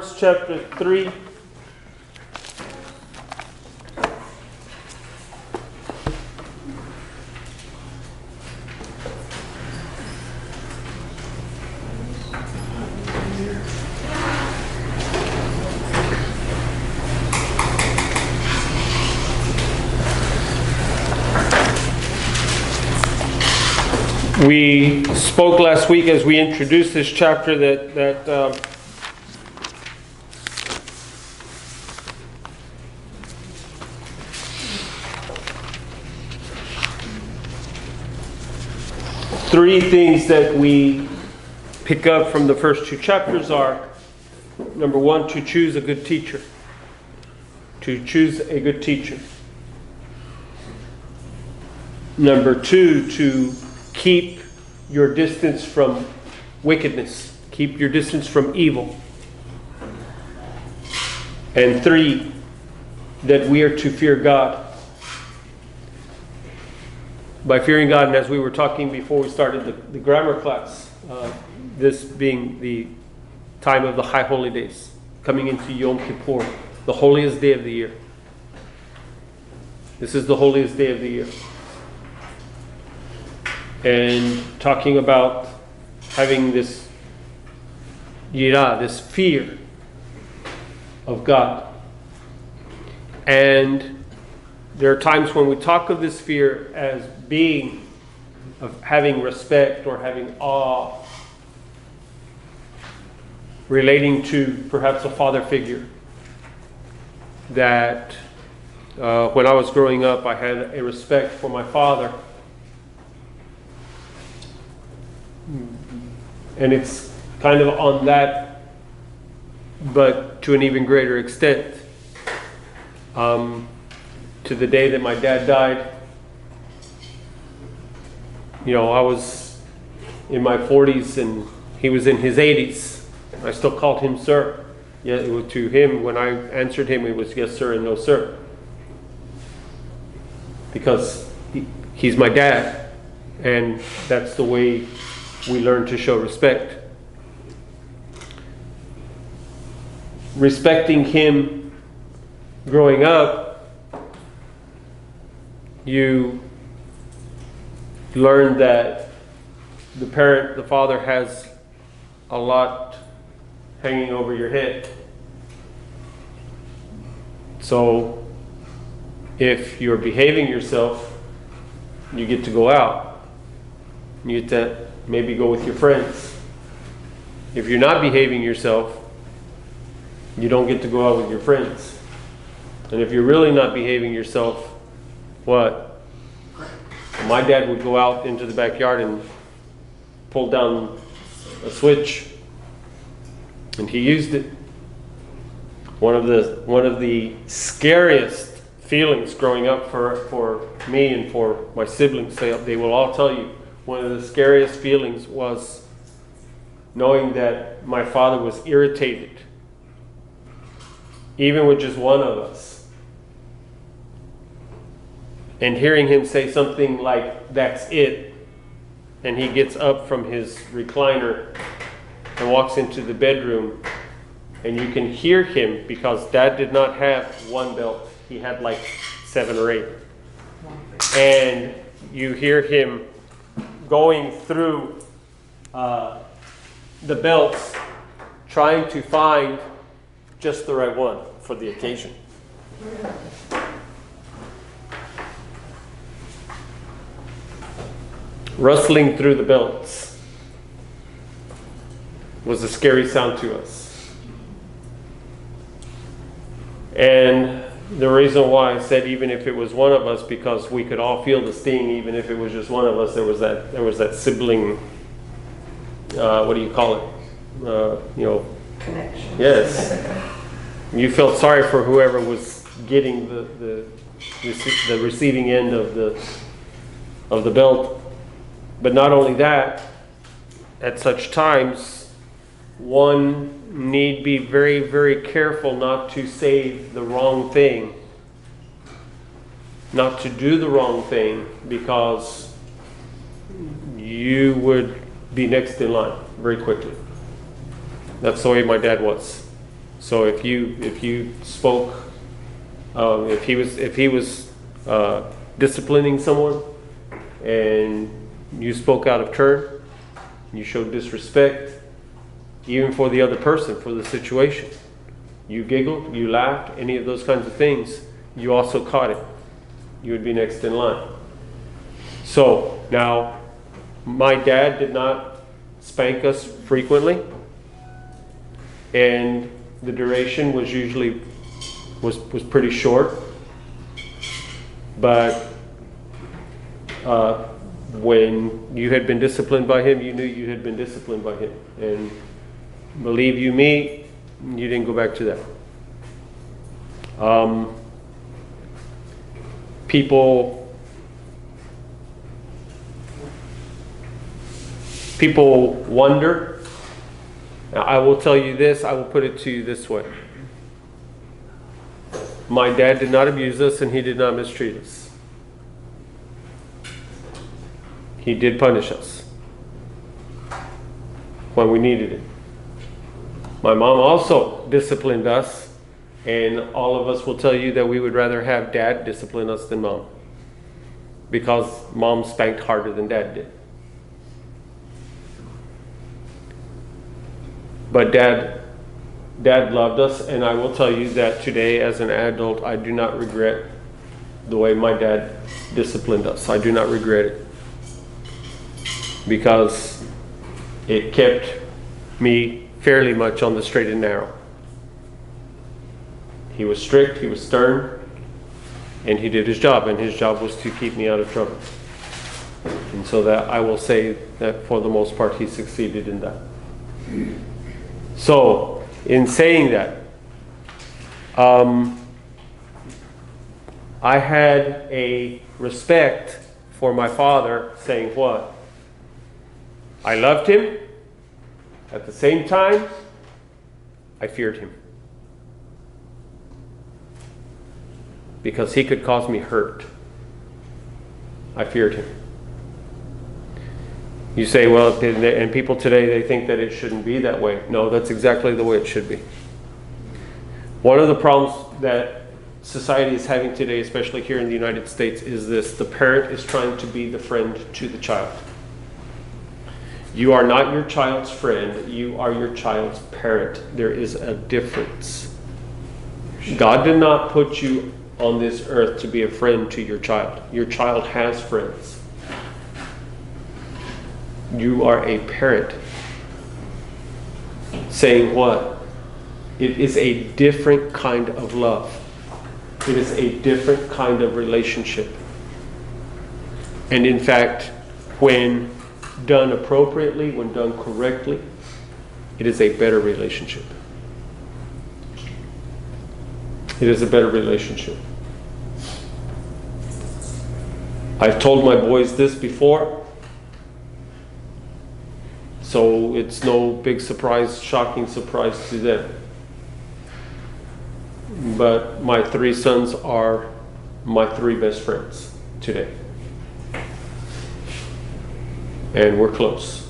Chapter 3. We spoke last week as we introduced this chapter that three things that we pick up from the first two chapters are, number one, to choose a good teacher. To choose a good teacher. Number two, to keep your distance from wickedness. Keep your distance from evil. And three, that we are to fear God. By fearing God, and as we were talking before we started the grammar class, this being the time of the High Holy Days, coming into Yom Kippur, the holiest day of the year. This is the holiest day of the year. And talking about having this yirah, this fear of God. And there are times when we talk of this fear as being, of having respect or having awe, relating to perhaps a father figure. That when I was growing up, I had a respect for my father. And it's kind of on that, but to an even greater extent. To the day that my dad died, I was in my 40s and he was in his 80s. I still called him sir. Yeah, it was to him, when I answered him, it was yes sir and no sir. Because he's my dad, and that's the way we learn to show respect. Respecting him growing up, you learn that the father has a lot hanging over your head. So if you're behaving yourself, you get to go out. You get to maybe go with your friends. If you're not behaving yourself, you don't get to go out with your friends. And if you're really not behaving yourself, what? My dad would go out into the backyard and pull down a switch, and he used it. One of the scariest feelings growing up for me and for my siblings, they will all tell you, one of the scariest feelings was knowing that my father was irritated, even with just one of us. And hearing him say something like, "That's it," and he gets up from his recliner and walks into the bedroom, and you can hear him, because Dad did not have one belt, he had like 7 or 8. And you hear him going through the belts, trying to find just the right one for the occasion. Rustling through the belts was a scary sound to us. And the reason why I said even if it was one of us, because we could all feel the sting. Even if it was just one of us, there was that sibling, what do you call it? Connection. Yes. You felt sorry for whoever was getting the receiving end of the belt. But not only that, at such times, one need be very, very careful not to say the wrong thing, not to do the wrong thing, because you would be next in line very quickly. That's the way my dad was. So if you spoke, if he was disciplining someone, and you spoke out of turn, you showed disrespect, even for the other person, for the situation, you giggled, you laughed, any of those kinds of things, you also caught it. You would be next in line. So now, my dad did not spank us frequently, and the duration was usually was pretty short. But when you had been disciplined by him, you knew you had been disciplined by him, and believe you me, you didn't go back to that. People wonder. Now, I will tell you this, I will put it to you this way. My dad did not abuse us, and he did not mistreat us. He did punish us when we needed it. My mom also disciplined us, and all of us will tell you that we would rather have dad discipline us than mom, because mom spanked harder than dad did. But dad loved us, and I will tell you that today as an adult, I do not regret the way my dad disciplined us. I do not regret it, because it kept me fairly much on the straight and narrow. He was strict, he was stern, and he did his job, and his job was to keep me out of trouble. And so that I will say that for the most part he succeeded in that. So, in saying that, I had a respect for my father, saying what? I loved him. At the same time, I feared him, because he could cause me hurt. I feared him. You say, well, and people today, they think that it shouldn't be that way. No, that's exactly the way it should be. One of the problems that society is having today, especially here in the United States, is this: the parent is trying to be the friend to the child. You are not your child's friend, you are your child's parent. There is a difference. God did not put you on this earth to be a friend to your child. Your child has friends. You are a parent. Saying what? It is a different kind of love. It is a different kind of relationship. And in fact, when done appropriately, when done correctly, it is a better relationship. It is a better relationship. I've told my boys this before, so it's no big surprise, shocking surprise to them. But my three sons are my three best friends today. And we're close.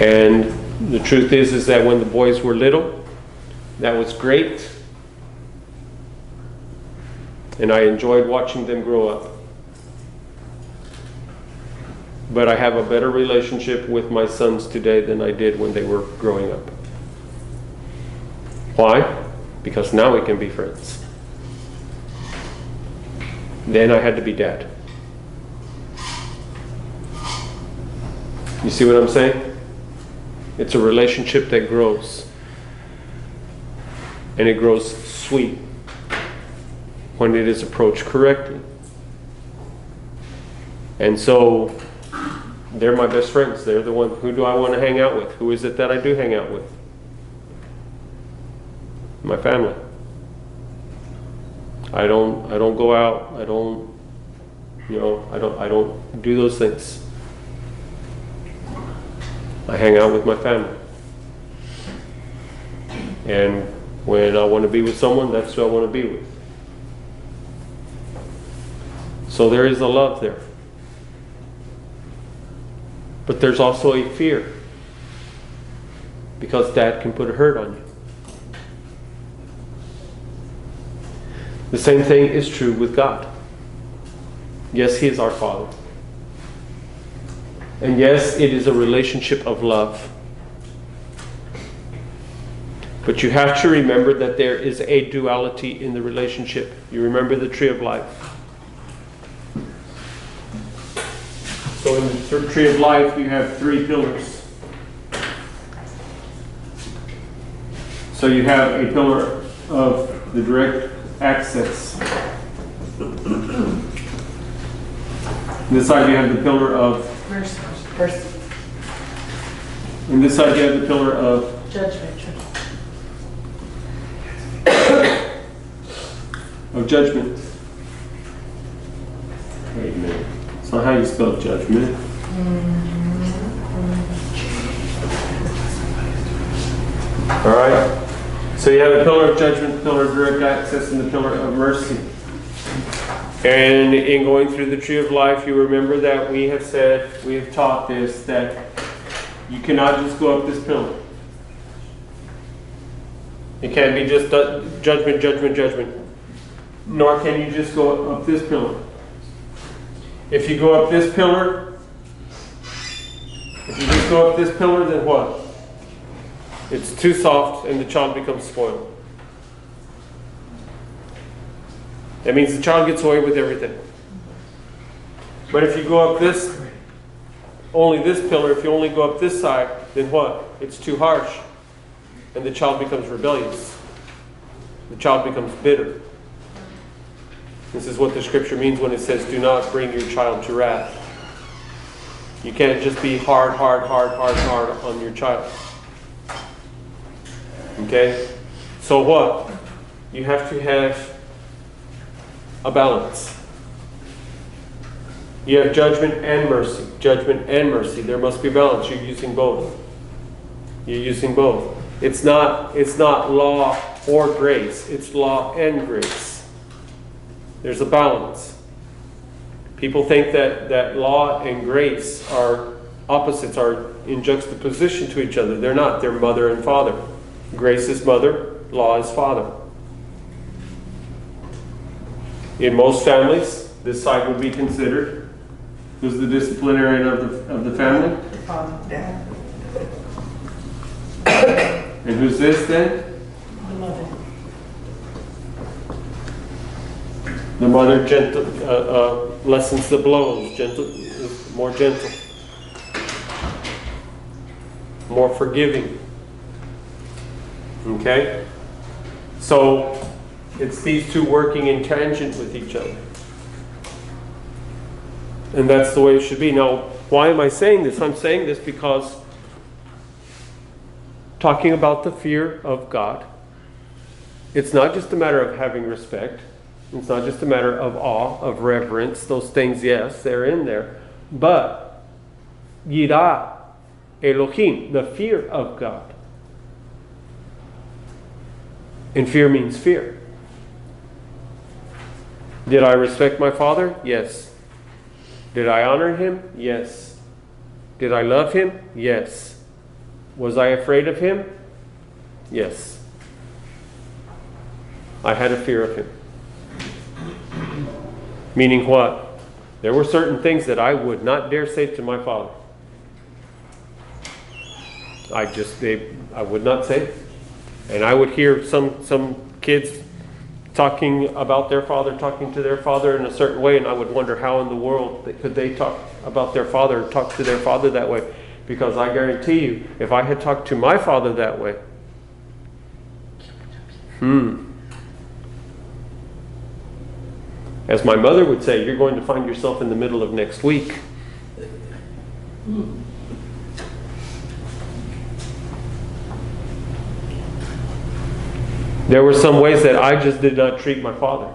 And the truth is that when the boys were little, that was great. And I enjoyed watching them grow up. But I have a better relationship with my sons today than I did when they were growing up. Why? Because now we can be friends. Then I had to be dad. You see what I'm saying? It's a relationship that grows. And it grows sweet when it is approached correctly. And so, they're my best friends. They're the one. Who do I want to hang out with? Who is it that I do hang out with? My family. I don't go out. I don't do those things. I hang out with my family. And when I want to be with someone, that's who I want to be with. So there is a love there. But there's also a fear, because dad can put a hurt on you. The same thing is true with God. Yes, He is our Father. And yes, it is a relationship of love. But you have to remember that there is a duality in the relationship. You remember the tree of life. So in the tree of life, you have 3 pillars. So you have a pillar of the direct access. This side you have the pillar of mercy. And this side you have the pillar of Judgment. Of judgment. Wait a minute. It's not how you spell judgment. Alright. So you have a pillar of judgment, pillar of direct access, and the pillar of mercy. And in going through the tree of life, you remember that we have taught this, that you cannot just go up this pillar. It can't be just judgment, judgment, judgment. Nor can you just go up this pillar. If you go up this pillar, then what? It's too soft and the child becomes spoiled. That means the child gets away with everything. But if you go up only this pillar, if you only go up this side, then what? It's too harsh. And the child becomes rebellious. The child becomes bitter. This is what the scripture means when it says, do not bring your child to wrath. You can't just be hard on your child. Okay? So what? You have to have a balance. You have judgment and mercy. Judgment and mercy. There must be balance. You're using both. It's not law or grace. It's law and grace. There's a balance. People think that law and grace are opposites, are in juxtaposition to each other. They're not. They're mother and father. Grace is mother, law is father. In most families, this side would be considered. Who's the disciplinarian of the family? The father. Dad. And who's this then? The mother. The mother lessens the blows, more gentle, more forgiving. Okay? So it's these two working in tangent with each other. And that's the way it should be. Now, why am I saying this? I'm saying this because talking about the fear of God, it's not just a matter of having respect. It's not just a matter of awe, of reverence. Those things, yes, they're in there. But Yirah, Elohim, the fear of God. And fear means fear. Did I respect my father? Yes. Did I honor him? Yes. Did I love him? Yes. Was I afraid of him? Yes. I had a fear of him. Meaning what? There were certain things that I would not dare say to my father. I would not say. And I would hear some kids talking about their father, talking to their father in a certain way, and I would wonder how in the world could they talk about their father, talk to their father that way. Because I guarantee you, if I had talked to my father that way, as my mother would say, you're going to find yourself in the middle of next week. There were some ways that I just did not treat my father.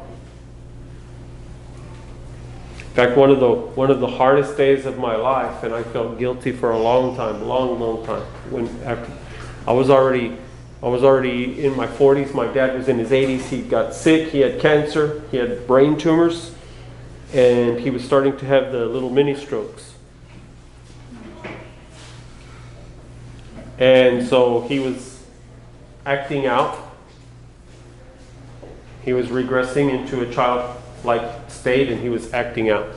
In fact, one of the hardest days of my life, and I felt guilty for a long time, long time. After I was already in my 40s. My dad was in his 80s. He got sick. He had cancer. He had brain tumors, and he was starting to have the little mini strokes. And so he was acting out. He was regressing into a childlike state, and he was acting out.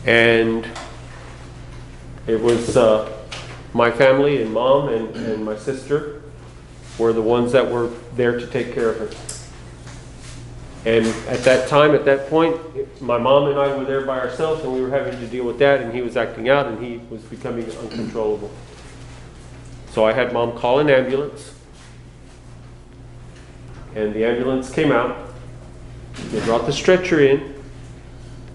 And it was my family and mom and my sister were the ones that were there to take care of him. And at that time, at that point, my mom and I were there by ourselves, and we were having to deal with that, and he was acting out, and he was becoming uncontrollable. So I had mom call an ambulance, and the ambulance came out. They brought the stretcher in.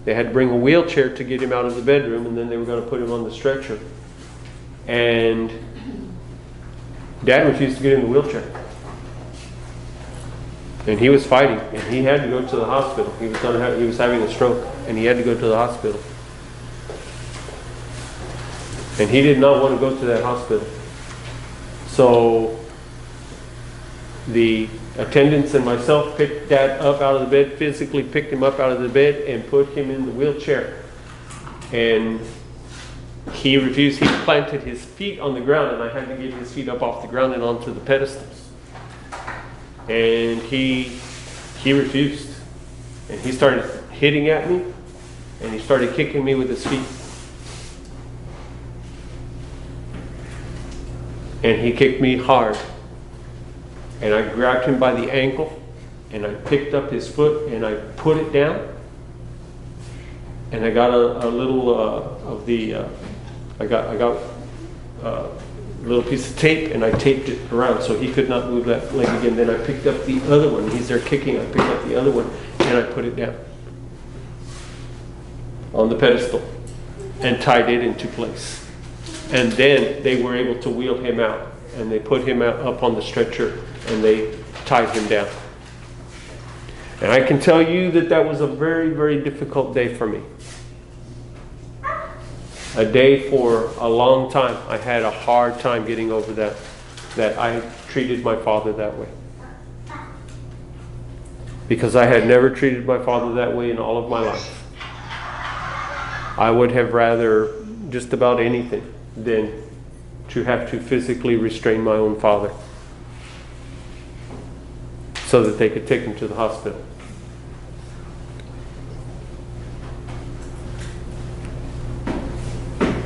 They had to bring a wheelchair to get him out of the bedroom, and then they were going to put him on the stretcher. And Dad refused to get in the wheelchair. And he was fighting, and he had to go to the hospital. He was having a stroke, and he had to go to the hospital. And he did not want to go to that hospital. So the attendants and myself picked Dad up out of the bed, physically picked him up out of the bed, and put him in the wheelchair. And he refused. He planted his feet on the ground, and I had to get his feet up off the ground and onto the pedestals. And he refused. And he started hitting at me, and he started kicking me with his feet. And he kicked me hard. And I grabbed him by the ankle, and I picked up his foot, and I put it down. And I got a little of the, I got a little piece of tape, and I taped it around so he could not move that leg again. Then I picked up the other one. He's there kicking. I picked up the other one, and I put it down on the pedestal and tied it into place. And then they were able to wheel him out, and they put him up on the stretcher, and they tied him down. And I can tell you that was a very, very difficult day for me. A day for a long time. I had a hard time getting over that I treated my father that way. Because I had never treated my father that way in all of my life. I would have rather just about anything than to have to physically restrain my own father so that they could take him to the hospital.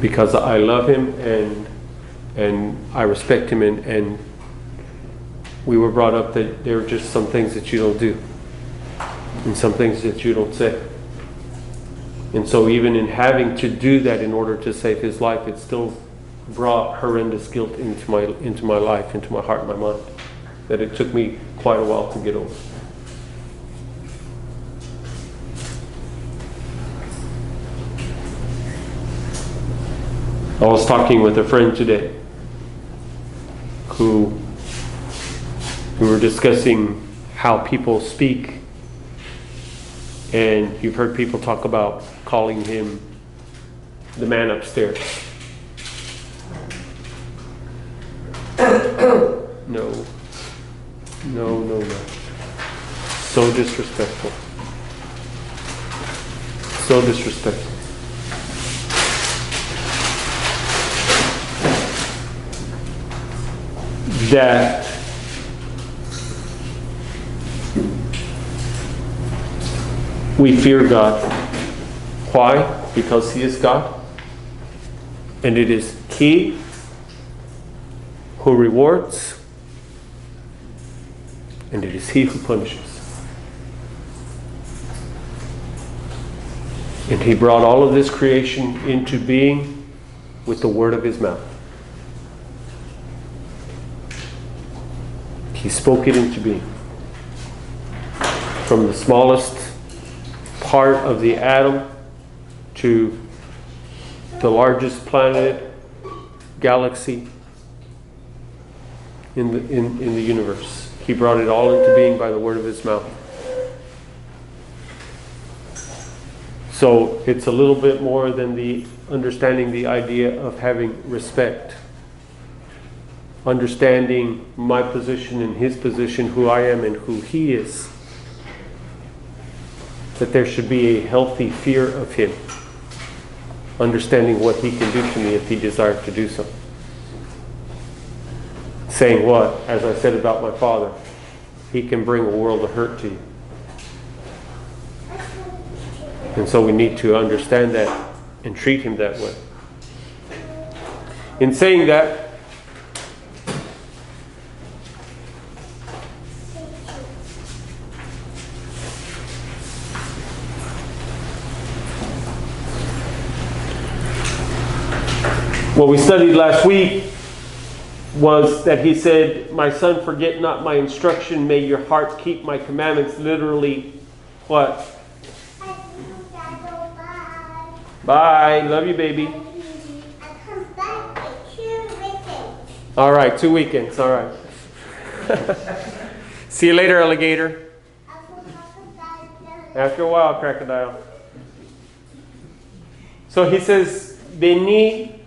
Because I love him and I respect him, and we were brought up that there are just some things that you don't do and some things that you don't say. And so even in having to do that in order to save his life, it still brought horrendous guilt into my life, into my heart and my mind, that it took me quite a while to get over. I was talking with a friend today who we were discussing how people speak, and you've heard people talk about calling him the man upstairs. No. So disrespectful. So disrespectful. That we fear God. Why? Because He is God. And it is He who rewards, and it is He who punishes. And He brought all of this creation into being with the word of His mouth. He spoke it into being. From the smallest part of the atom to the largest planet, galaxy in the universe. He brought it all into being by the word of His mouth. So it's a little bit more than the understanding the idea of having respect. Understanding my position and His position, who I am and who He is. That there should be a healthy fear of Him. understanding what He can do to me if He desires to do so. Saying what? As I said about my father, He can bring a world of hurt to you. And so we need to understand that and treat Him that way. In saying that, what we studied last week was that He said, "My son, forget not my instruction. May your heart keep my commandments." Literally, what? Bye. Love you, baby. I come back in 2 weekends. All right, 2 weekends. All right. See you later, alligator. After a while, crocodile. So He says, "Beni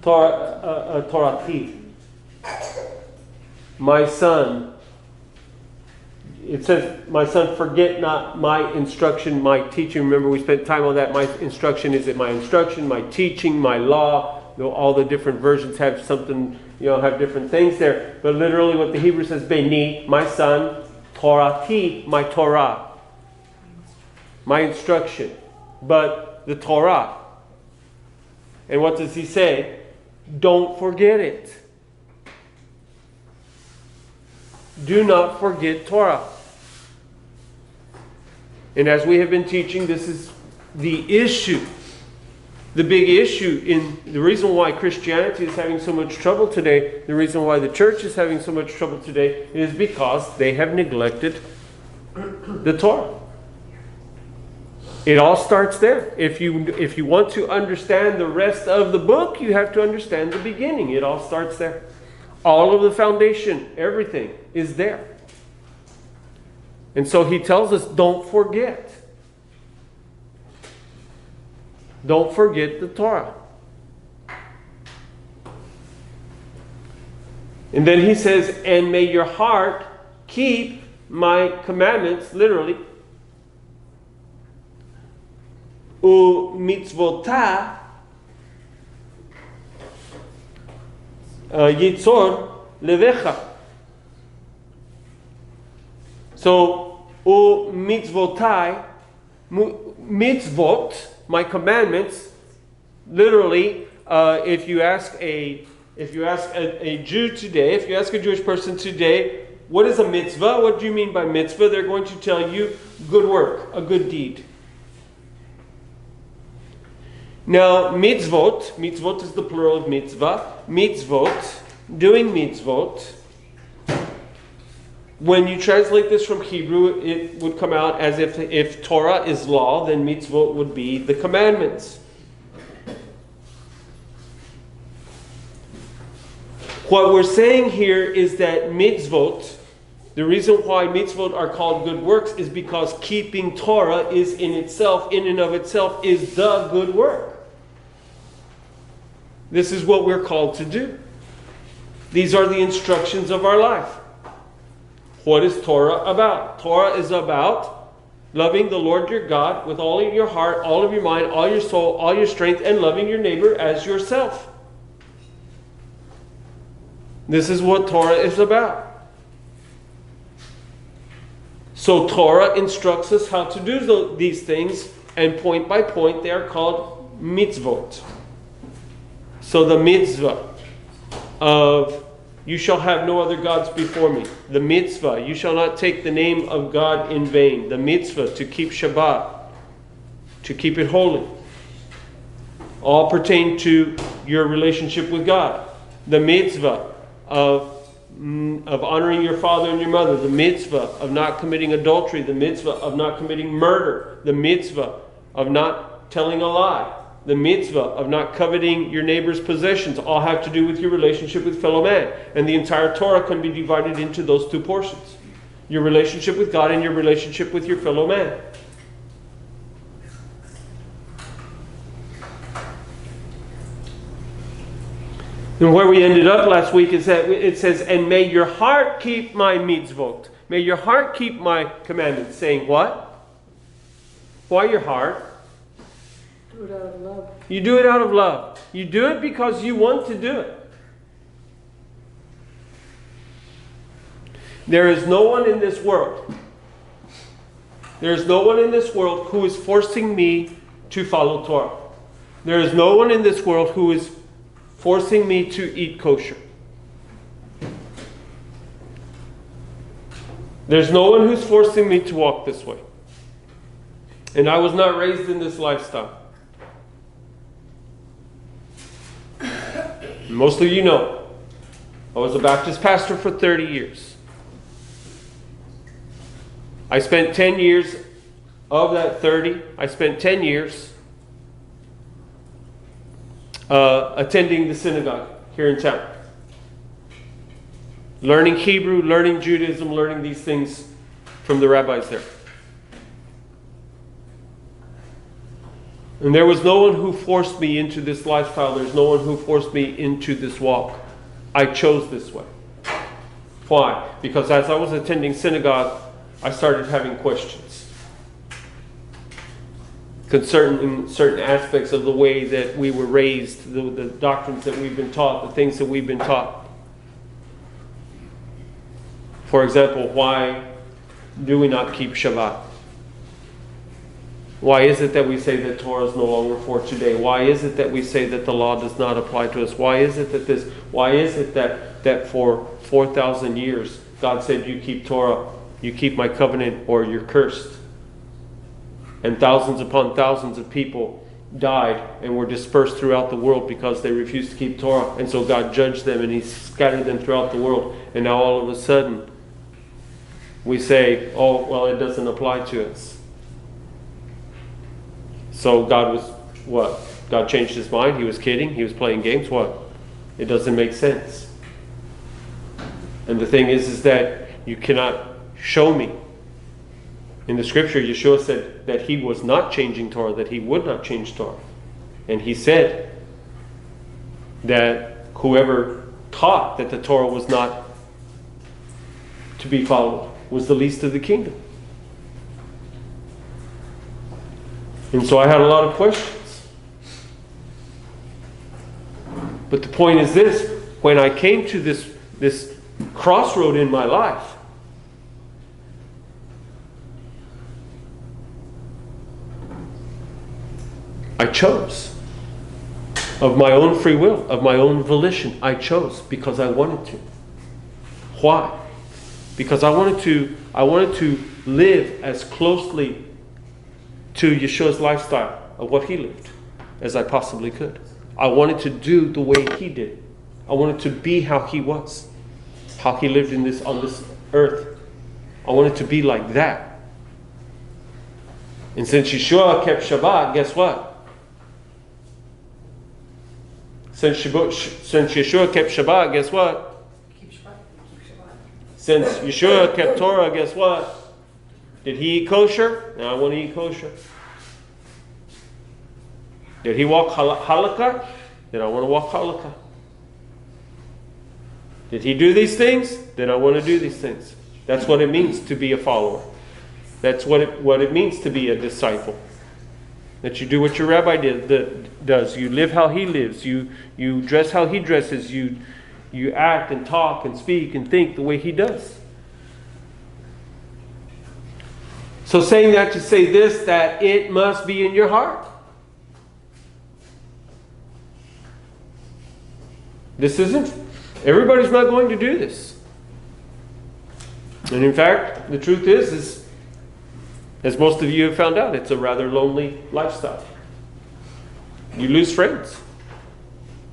Torati." My son. It says, "My son, forget not my instruction, my teaching." Remember, we spent time on that. My instruction, is it my instruction, my teaching, my law? You know, all the different versions have something, have different things there. But literally what the Hebrew says, "Beni," my son, "Torati," my Torah. My instruction. But the Torah. And what does He say? Don't forget it. Do not forget Torah. And as we have been teaching, this is the issue. The big issue in the reason why Christianity is having so much trouble today, the reason why the church is having so much trouble today, is because they have neglected the Torah. It all starts there. If you want to understand the rest of the book, you have to understand the beginning. It all starts there. All of the foundation, everything is there. And so He tells us, don't forget. Don't forget the Torah. And then He says, "And may your heart keep my commandments," literally, "u mitzvotah yitzor levecha." So, "u mitzvotai," mitzvot, my commandments. Literally, if you ask a Jew today, if you ask a Jewish person today, what is a mitzvah? What do you mean by mitzvah? They're going to tell you good work, a good deed. Now, mitzvot is the plural of mitzvah. Mitzvot, doing mitzvot. When you translate this from Hebrew, it would come out as if Torah is law, then mitzvot would be the commandments. What we're saying here is that mitzvot, the reason why mitzvot are called good works is because keeping Torah is in and of itself, is the good work. This is what we're called to do. These are the instructions of our life. What is Torah about? Torah is about loving the Lord your God with all of your heart, all of your mind, all your soul, all your strength, and loving your neighbor as yourself. This is what Torah is about. So Torah instructs us how to do these things, and point by point they are called mitzvot. So the mitzvah of "You shall have no other gods before me." The mitzvah, "You shall not take the name of God in vain." The mitzvah, to keep Shabbat, to keep it holy. All pertain to your relationship with God. The mitzvah of honoring your father and your mother. The mitzvah of not committing adultery. The mitzvah of not committing murder. The mitzvah of not telling a lie. The mitzvah of not coveting your neighbor's possessions all have to do with your relationship with fellow man. And the entire Torah can be divided into those two portions. Your relationship with God and your relationship with your fellow man. And where we ended up last week is that it says, "And may your heart keep my mitzvot." May your heart keep my commandments. Saying what? Why your heart? Do it out of love. You do it out of love. You do it because you want to do it. There is no one in this world. There is no one in this world who is forcing me to follow Torah. There is no one in this world who is forcing me to eat kosher. There's no one who's forcing me to walk this way. And I was not raised in this lifestyle. Most of you know, I was a Baptist pastor for 30 years. I spent 10 years of that 30, I spent 10 years attending the synagogue here in town. Learning Hebrew, learning Judaism, learning these things from the rabbis there. And there was no one who forced me into this lifestyle. There's no one who forced me into this walk. I chose this way. Why? Because as I was attending synagogue, I started having questions concerning certain aspects of the way that we were raised, the doctrines that we've been taught, the things that we've been taught. For example, why do we not keep Shabbat? Why is it that we say that Torah is no longer for today? Why is it that we say that the law does not apply to us? Why is it that this? Why is it that for 4,000 years God said, you keep Torah, you keep my covenant, or you're cursed? And thousands upon thousands of people died and were dispersed throughout the world because they refused to keep Torah. And so God judged them and He scattered them throughout the world. And now all of a sudden we say, oh, well, it doesn't apply to us. So God was what? God changed His mind? He was kidding? He was playing games? What? It doesn't make sense. And the thing is that you cannot show me. In the scripture, Yeshua said that He was not changing Torah, that He would not change Torah. And He said that whoever taught that the Torah was not to be followed was the least of the kingdom. And so I had a lot of questions. But the point is this: when I came to this crossroad in my life, I chose. Of my own free will, of my own volition, I chose because I wanted to. Why? Because I wanted to live as closely to Yeshua's lifestyle of what He lived as I possibly could. I wanted to do the way He did. I wanted to be how He was, how He lived on this earth. I wanted to be like that. And since Yeshua kept Shabbat, guess what? Since Yeshua kept Shabbat, guess what? Keep Shabbat. Since Yeshua kept Torah, guess what? Did He eat kosher? Now I want to eat kosher. Did He walk halakha? Then I want to walk halakha. Did He do these things? Then I want to do these things. That's what it means to be a follower. That's what it means to be a disciple. That you do what your rabbi does. You live how he lives. You dress how he dresses. You act and talk and speak and think the way he does. So saying that to say this, that it must be in your heart. This isn't, everybody's not going to do this. And in fact, the truth is as most of you have found out, it's a rather lonely lifestyle. You lose friends.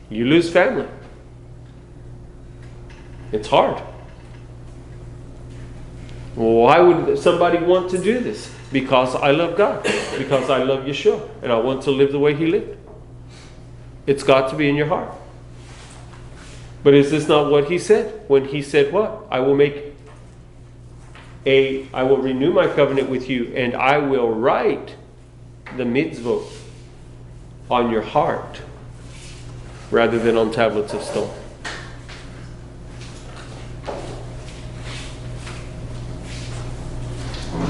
You lose family. It's hard. Well, why would somebody want to do this? Because I love God. Because I love Yeshua. And I want to live the way He lived. It's got to be in your heart. But is this not what He said? When He said what? I will renew my covenant with you, and I will write the mitzvot on your heart rather than on tablets of stone.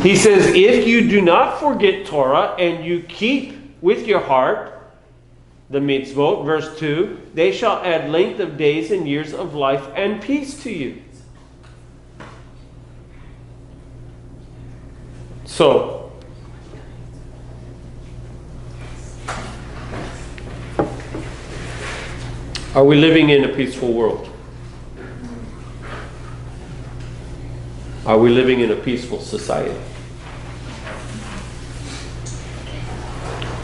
He says, if you do not forget Torah and you keep with your heart the mitzvot. Verse 2, they shall add length of days and years of life and peace to you. So, are we living in a peaceful world? Are we living in a peaceful society?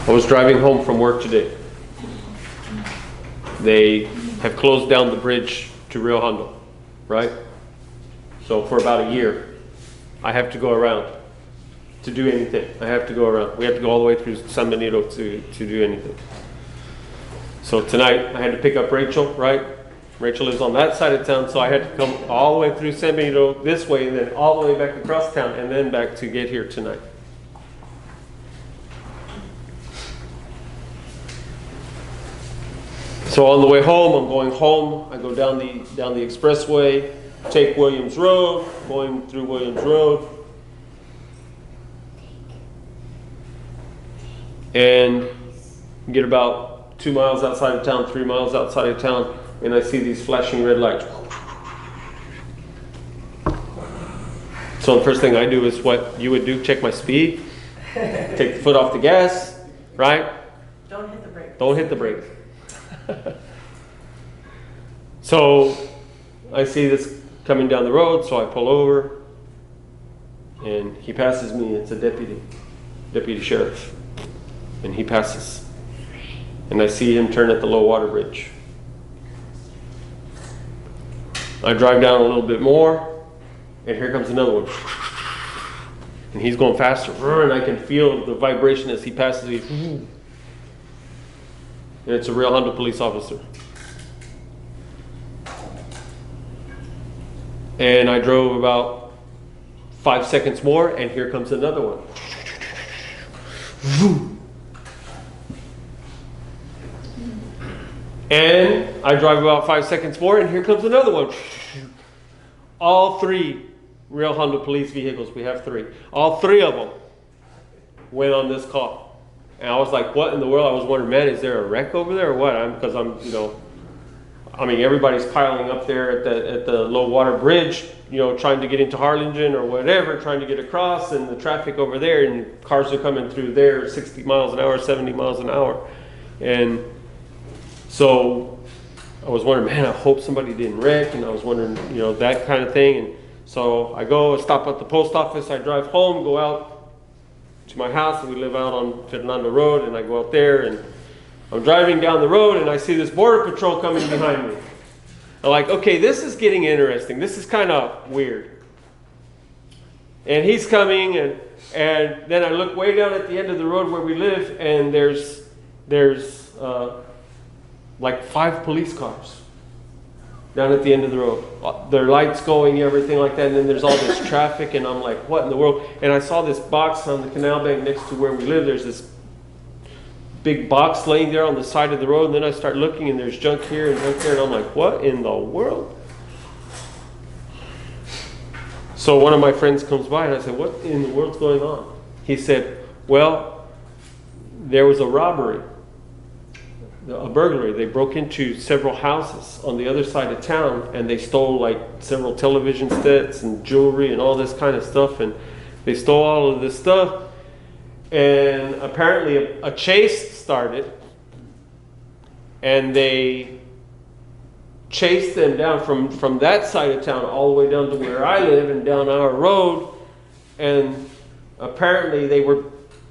I was driving home from work today. They have closed down the bridge to Rio Hondo, right? So for about a year, I have to go around to do anything. I have to go around. We have to go all the way through San Benito to do anything. So tonight, I had to pick up Rachel, right? Rachel lives on that side of town, so I had to come all the way through San Benito this way, and then all the way back across town, and then back to get here tonight. So on the way home, I'm going home. I go down the expressway, take Williams Road, going through Williams Road, and get about 2 miles outside of town, 3 miles outside of town, and I see these flashing red lights. So the first thing I do is what you would do, check my speed, take the foot off the gas, right? Don't hit the brake. Don't hit the brakes. So I see this coming down the road, so I pull over, and he passes me. It's a deputy sheriff, and he passes, and I see him turn at the low water bridge. I drive down a little bit more, and here comes another one, and he's going faster, and I can feel the vibration as he passes me. And it's a Rio Hondo police officer. And I drove about 5 seconds more, and here comes another one. And I drive about 5 seconds more, and here comes another one. All three Rio Hondo police vehicles, we have three. All three of them went on this call. And I was like, what in the world? I was wondering, man, is there a wreck over there or what? Because everybody's piling up there at the low water bridge, trying to get into Harlingen or whatever, trying to get across, and the traffic over there, and cars are coming through there 60 miles an hour, 70 miles an hour. And so I was wondering, man, I hope somebody didn't wreck, and I was wondering, that kind of thing. And so I go, stop at the post office, I drive home, go out to my house, and we live out on Fernando Road, and I go out there, and I'm driving down the road, and I see this border patrol coming behind me. I'm like, okay, this is getting interesting. This is kind of weird. And he's coming, and then I look way down at the end of the road where we live, and there's like 5 police cars down at the end of the road. Their lights going, everything like that, and then there's all this traffic, and I'm like, what in the world? And I saw this box on the canal bank next to where we live. There's this big box laying there on the side of the road, and then I start looking, and there's junk here and junk there, and I'm like, what in the world? So one of my friends comes by, and I said, what in the world's going on? He said, well, there was a robbery, a burglary. They broke into several houses on the other side of town, and they stole like several television sets and jewelry and all this kind of stuff, and they stole all of this stuff. And apparently a chase started, and they chased them down from that side of town all the way down to where I live and down our road. And apparently they were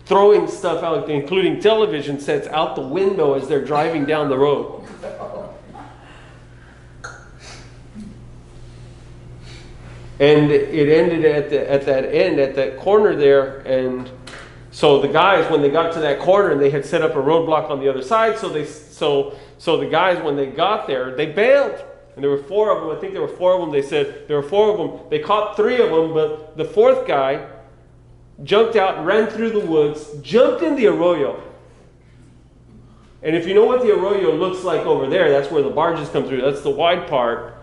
throwing stuff out, including television sets, out the window as they're driving down the road. And it ended at that corner there. And so the guys, when they got to that corner, and they had set up a roadblock on the other side, so the guys, when they got there, they bailed. And there were 4 of them. I think there were 4 of them. They said there were 4 of them. They caught 3 of them, but the 4th guy jumped out, ran through the woods, jumped in the arroyo. And if you know what the arroyo looks like over there, that's where the barges come through. That's the wide part.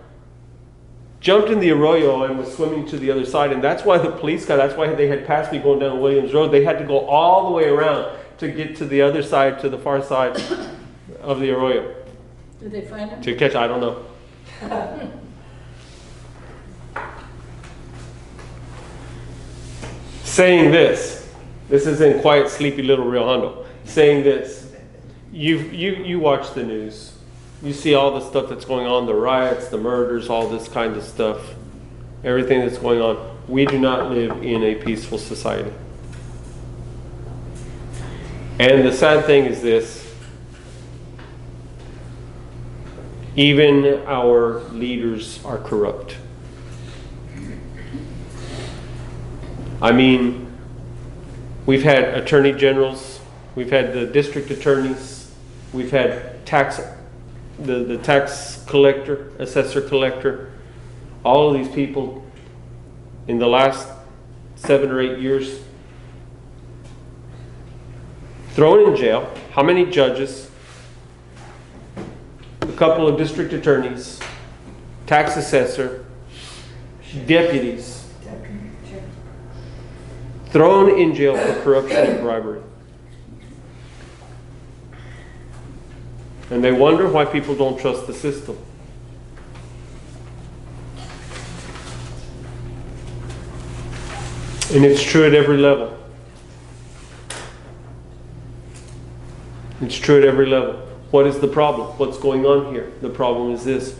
Jumped in the arroyo and was swimming to the other side. And that's why the police got, that's why they had passed me going down Williams Road. They had to go all the way around. to get to the other side, to the far side of the arroyo. Did they find him? To catch, I don't know. Saying this is in quiet, sleepy little Rio Hondo. Saying this, you watch the news. You see all the stuff that's going on, the riots, the murders, all this kind of stuff. Everything that's going on. We do not live in a peaceful society. And the sad thing is this. Even our leaders are corrupt. I mean, we've had attorney generals, we've had the district attorneys, we've had the tax collector, assessor collector, all of these people in the last 7 or 8 years thrown in jail. How many judges? A couple of district attorneys, tax assessor, deputies, thrown in jail for corruption and bribery. And they wonder why people don't trust the system. And it's true at every level. It's true at every level. What is the problem? What's going on here? The problem is this.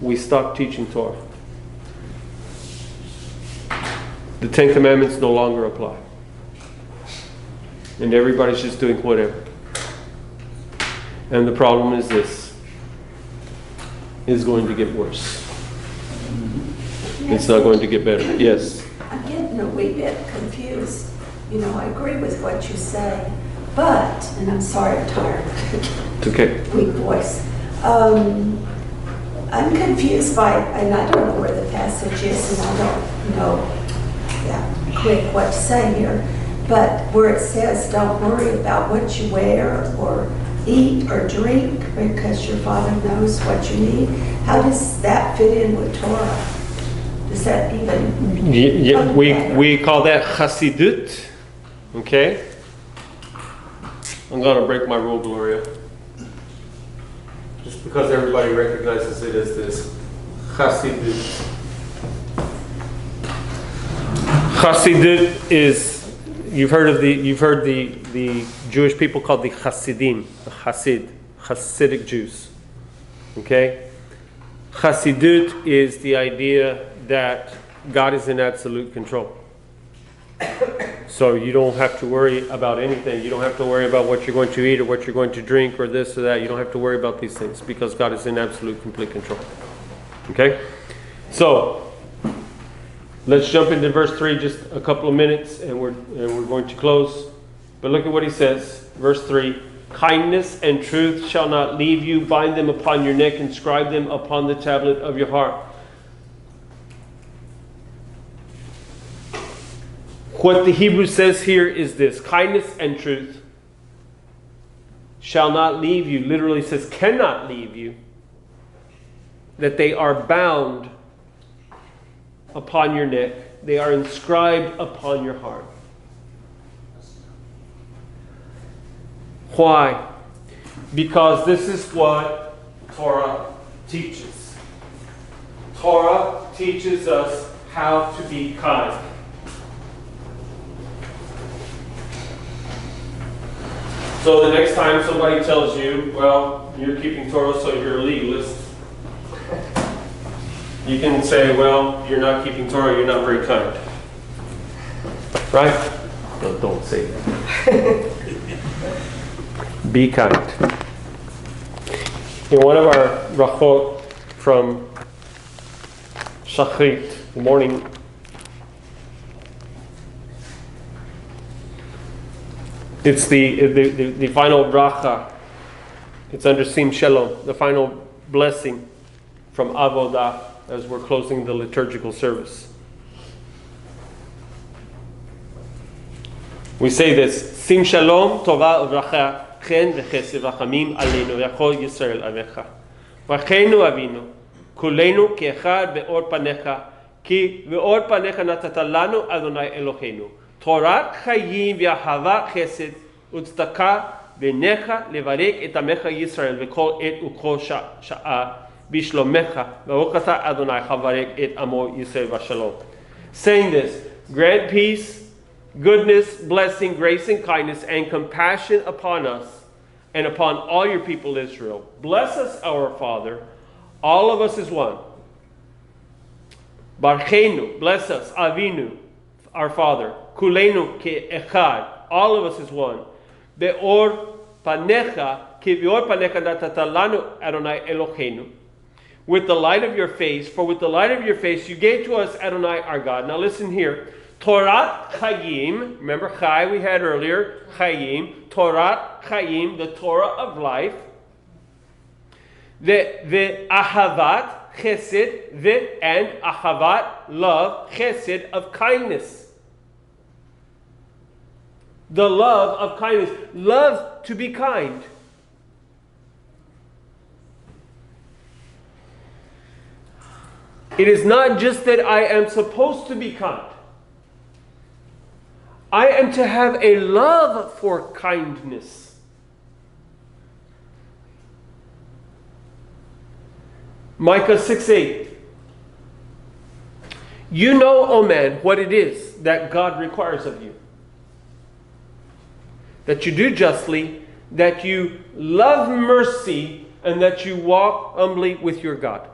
We stopped teaching Torah. The Ten Commandments no longer apply. And everybody's just doing whatever. And the problem is this. It's going to get worse. It's not going to get better. Yes. I'm getting a wee bit confused. You know, I agree with what you say, but, and I'm sorry I'm tired. It's okay. Weak voice. I'm confused by, and I don't know where the passage is, and I don't know quick what to say here, but where it says, don't worry about what you wear or eat or drink because your Father knows what you need. How does that fit in with Torah? Does that even... We call that Hasidut. Okay? I'm going to break my rule, Gloria. Just because everybody recognizes it as this. Hasidut. Hasidut is... You've heard the Jewish people called the Hasidim, the Hasidic Jews. Okay? Hasidut is the idea that God is in absolute control. So you don't have to worry about anything. You don't have to worry about what you're going to eat or what you're going to drink or this or that. You don't have to worry about these things because God is in absolute, complete control. Okay? So, let's jump into verse 3 just a couple of minutes and we're going to close. But look at what he says. Verse 3. Kindness and truth shall not leave you. Bind them upon your neck. Inscribe them upon the tablet of your heart. What the Hebrew says here is this. Kindness and truth shall not leave you. Literally says cannot leave you. That they are bound upon your neck. They are inscribed upon your heart. Why? Because this is what Torah teaches. Torah teaches us how to be kind. So the next time somebody tells you, well, you're keeping Torah, so you're a legalist, you can say, well, you're not keeping Torah, you're not very kind. Right? No, don't say that. Be kind. In one of our brachot from Shachrit, the morning, it's the final bracha. It's under Sim Shalom, the final blessing from Avodah as we're closing the liturgical service. We say this, Sim Shalom, Tova Uvracha, Chen V'Chesed V'Chamim Aleinu, Yachol Yisrael Avecha. V'cheinu Avinu, Kulenu Ke'echad Ve'or Panecha, Ki Ve'or Panecha Natata Lanu Adonai Eloheinu. Torat Chayim V'Ahavat Chesed וצדקה ועיניך לברך את עמך ישראל וכל עת וכל שעה בשלומך ברוך אתה אדוני חברך את עמו ישראל בשלום. Saying this, grant peace, goodness, blessing, grace, and kindness, and compassion upon us and upon all your people Israel. Bless us, our Father. All of us is one. Barchenu, bless us, Avinu, our Father. Kulenu ke'echad, all of us is one. Be'or panecha, kivior panecha natata lanu Adonai Eloheinu. With the light of your face, for with the light of your face you gave to us Adonai our God. Now listen here. Torah Chayim, remember Chai we had earlier, Chayim, Torah Chayim, the Torah of life. The Ahavat Chesed, and Ahavat, love, Chesed, of kindness. The love of kindness. Love to be kind. It is not just that I am supposed to be kind. I am to have a love for kindness. Micah 6:8. You know, O man, what it is that God requires of you. That you do justly, that you love mercy, and that you walk humbly with your God.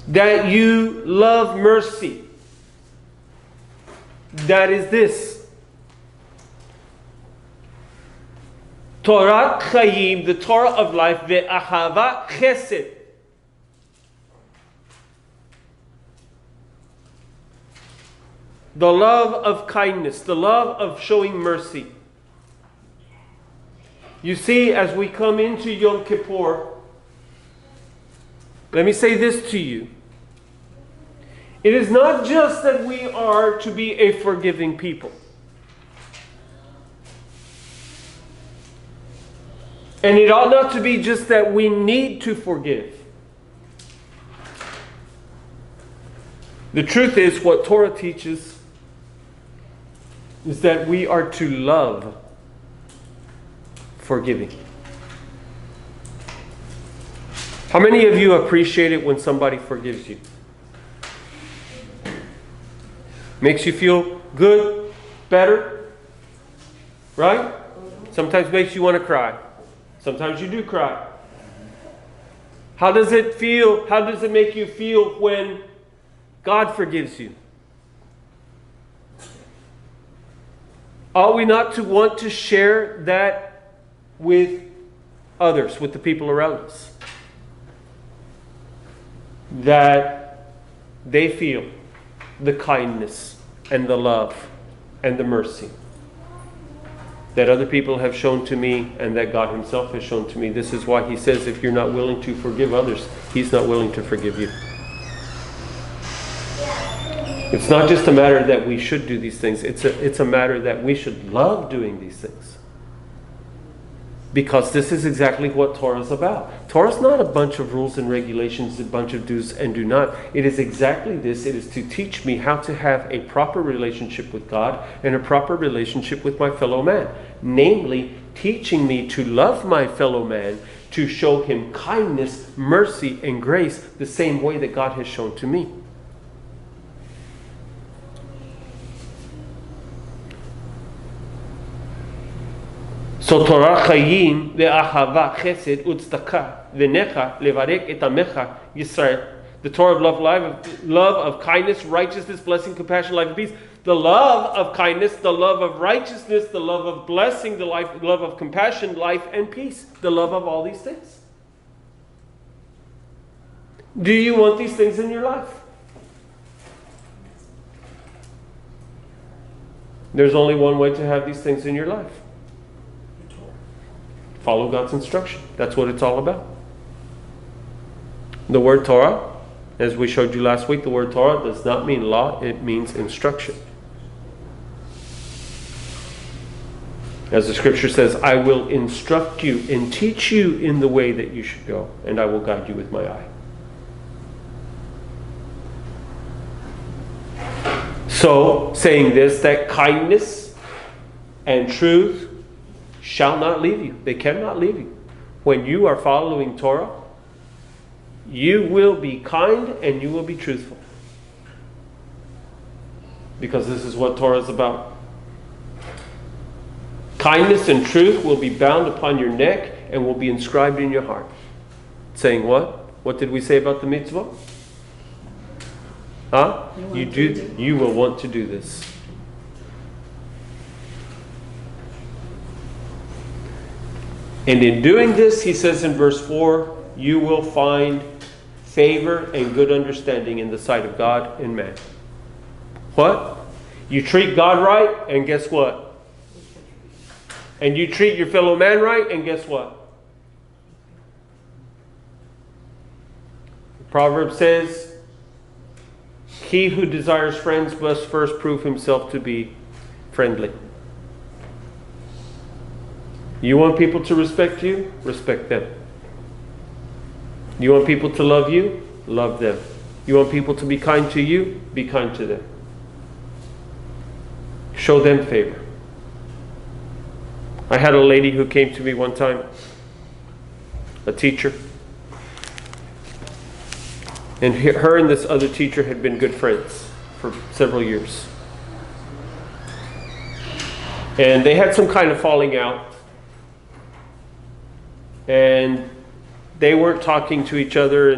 That you love mercy. That is this. Torah Chayim, the Torah of life, ve'ahava chesed. The love of kindness, the love of showing mercy. You see, as we come into Yom Kippur, let me say this to you. It is not just that we are to be a forgiving people. And it ought not to be just that we need to forgive. The truth is, what Torah teaches is that we are to love forgiving. How many of you appreciate it when somebody forgives you? Makes you feel good, better, right? Sometimes makes you want to cry. Sometimes you do cry. How does it feel? How does it make you feel when God forgives you? Ought we not to want to share that with others, with the people around us? That they feel the kindness and the love and the mercy that other people have shown to me and that God Himself has shown to me. This is why He says if you're not willing to forgive others, He's not willing to forgive you. It's not just a matter that we should do these things. It's a matter that we should love doing these things. Because this is exactly what Torah is about. Torah is not a bunch of rules and regulations, a bunch of do's and do not. It is exactly this. It is to teach me how to have a proper relationship with God and a proper relationship with my fellow man. Namely, teaching me to love my fellow man, to show him kindness, mercy, and grace the same way that God has shown to me. So Torah Chayim ve'ahava chesed u'tzedakah v'necha levarek et amecha Yisrael. The Torah of love of kindness, righteousness, blessing, compassion, life, and peace. The love of kindness, the love of righteousness, the love of blessing, the love of compassion, life, and peace. The love of all these things. Do you want these things in your life? There's only one way to have these things in your life. Follow God's instruction. That's what it's all about. The word Torah, as we showed you last week, the word Torah does not mean law, it means instruction. As the scripture says, I will instruct you and teach you in the way that you should go, and I will guide you with my eye. So, saying this, that kindness and truth shall not leave you. They cannot leave you. When you are following Torah, you will be kind and you will be truthful. Because this is what Torah is about. Kindness and truth will be bound upon your neck and will be inscribed in your heart. Saying what? What did we say about the mitzvah? Huh? You will want to do this. And in doing this, he says in verse 4, you will find favor and good understanding in the sight of God and man. What? You treat God right, and guess what? And you treat your fellow man right, and guess what? The proverb says, he who desires friends must first prove himself to be friendly. You want people to respect you? Respect them. You want people to love you? Love them. You want people to be kind to you? Be kind to them. Show them favor. I had a lady who came to me one time, a teacher. And her and this other teacher had been good friends for several years. And they had some kind of falling out. And they weren't talking to each other.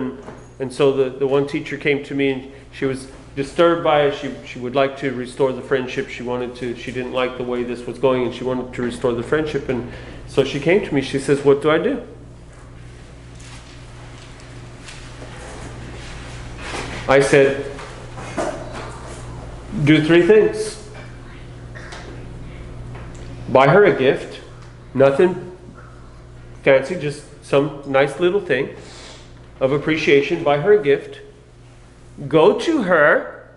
And so the one teacher came to me and she was disturbed by it. She would like to restore the friendship. She didn't like the way this was going and she wanted to restore the friendship. And so she came to me. She says, what do I do? I said, do 3 things. Buy her a gift. Nothing fancy, just some nice little thing of appreciation. Buy her a gift. Go to her.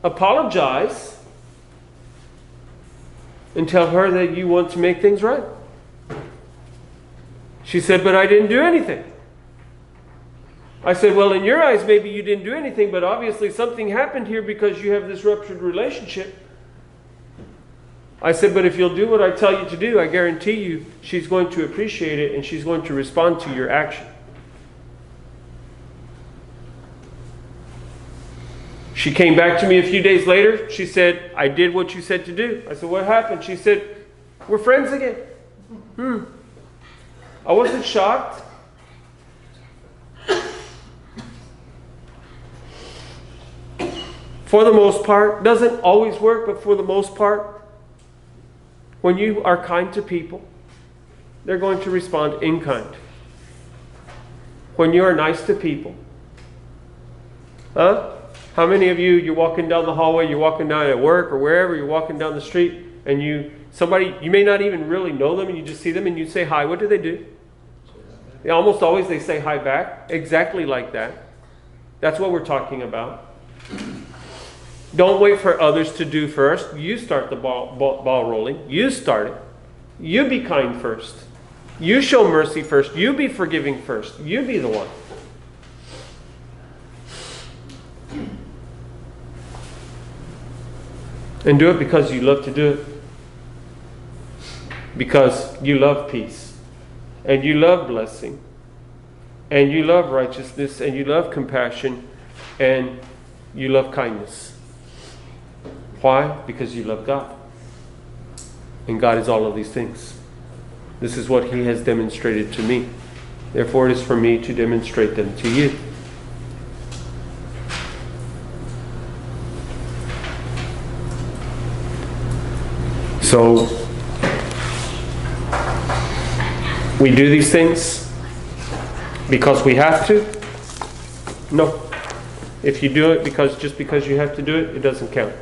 Apologize. And tell her that you want to make things right. She said, but I didn't do anything. I said, well, in your eyes, maybe you didn't do anything, but obviously something happened here because you have this ruptured relationship. I said, but if you'll do what I tell you to do, I guarantee you she's going to appreciate it and she's going to respond to your action. She came back to me a few days later. She said, I did what you said to do. I said, what happened? She said, we're friends again. I wasn't shocked. For the most part, doesn't always work, but for the most part, when you are kind to people, they're going to respond in kind. When you are nice to people, how many of you're walking down the hallway, you're walking down at work or wherever, you're walking down the street, and you may not even really know them, and you just see them and you say hi. What do? Almost always they say hi back. Exactly like that. That's what we're talking about. Don't wait for others to do first. You start the ball rolling. You start it. You be kind first. You show mercy first. You be forgiving first. You be the one. And do it because you love to do it. Because you love peace. And you love blessing. And you love righteousness. And you love compassion. And you love kindness. Why? Because you love God. And God is all of these things. This is what He has demonstrated to me. Therefore, it is for me to demonstrate them to you. So, we do these things because we have to? No. If you do it just because you have to do it, it doesn't count.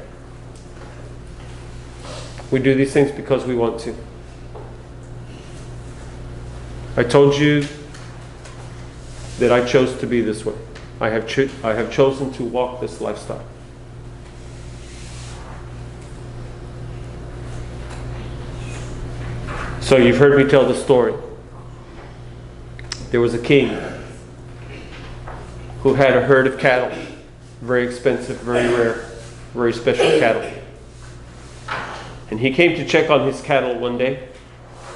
We do these things because we want to. I told you that I chose to be this way. I have chosen to walk this lifestyle. So you've heard me tell the story. There was a king who had a herd of cattle. very expensive, very rare, very special cattle. And he came to check on his cattle one day.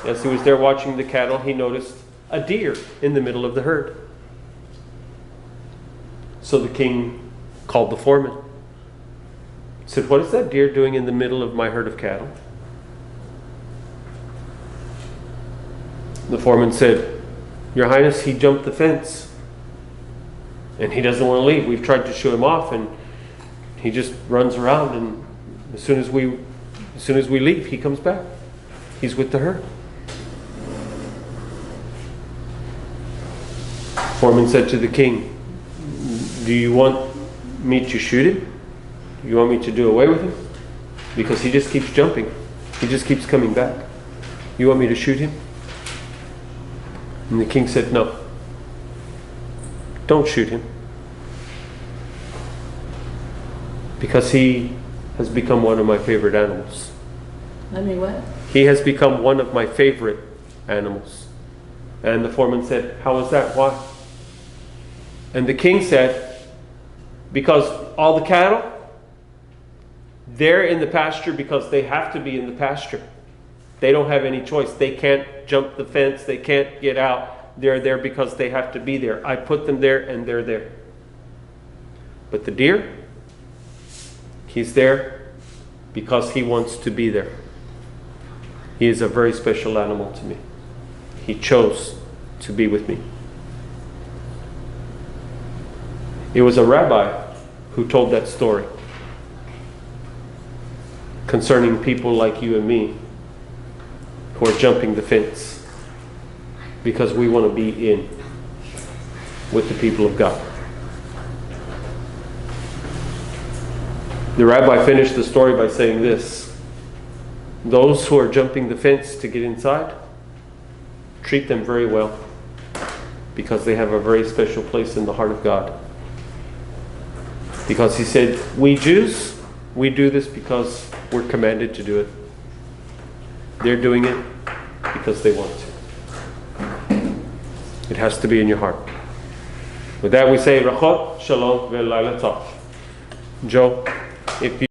As he was there watching the cattle, he noticed a deer in the middle of the herd. So the king called the foreman. Said, "What is that deer doing in the middle of my herd of cattle?" The foreman said, "Your Highness, he jumped the fence. And he doesn't want to leave. We've tried to shoo him off, and he just runs around, and as soon as we leave, he comes back. He's with the herd." Foreman said to the king, "Do you want me to shoot him? Do you want me to do away with him? Because he just keeps jumping. He just keeps coming back. You want me to shoot him?" And the king said, "No. Don't shoot him. Because he has become one of my favorite animals." Let me what? He has become one of my favorite animals. And the foreman said, "How is that? Why?" And the king said, "Because all the cattle, they're in the pasture because they have to be in the pasture. They don't have any choice. They can't jump the fence. They can't get out. They're there because they have to be there. I put them there and they're there. But the deer, he's there because he wants to be there. He is a very special animal to me. He chose to be with me." It was a rabbi who told that story concerning people like you and me who are jumping the fence because we want to be in with the people of God. The rabbi finished the story by saying this: those who are jumping the fence to get inside, treat them very well, because they have a very special place in the heart of God. Because he said, we Jews, we do this because we're commanded to do it. They're doing it because they want to. It has to be in your heart. With that we say, Rachot, Shalom, Ve'layla Tov. Joe, if you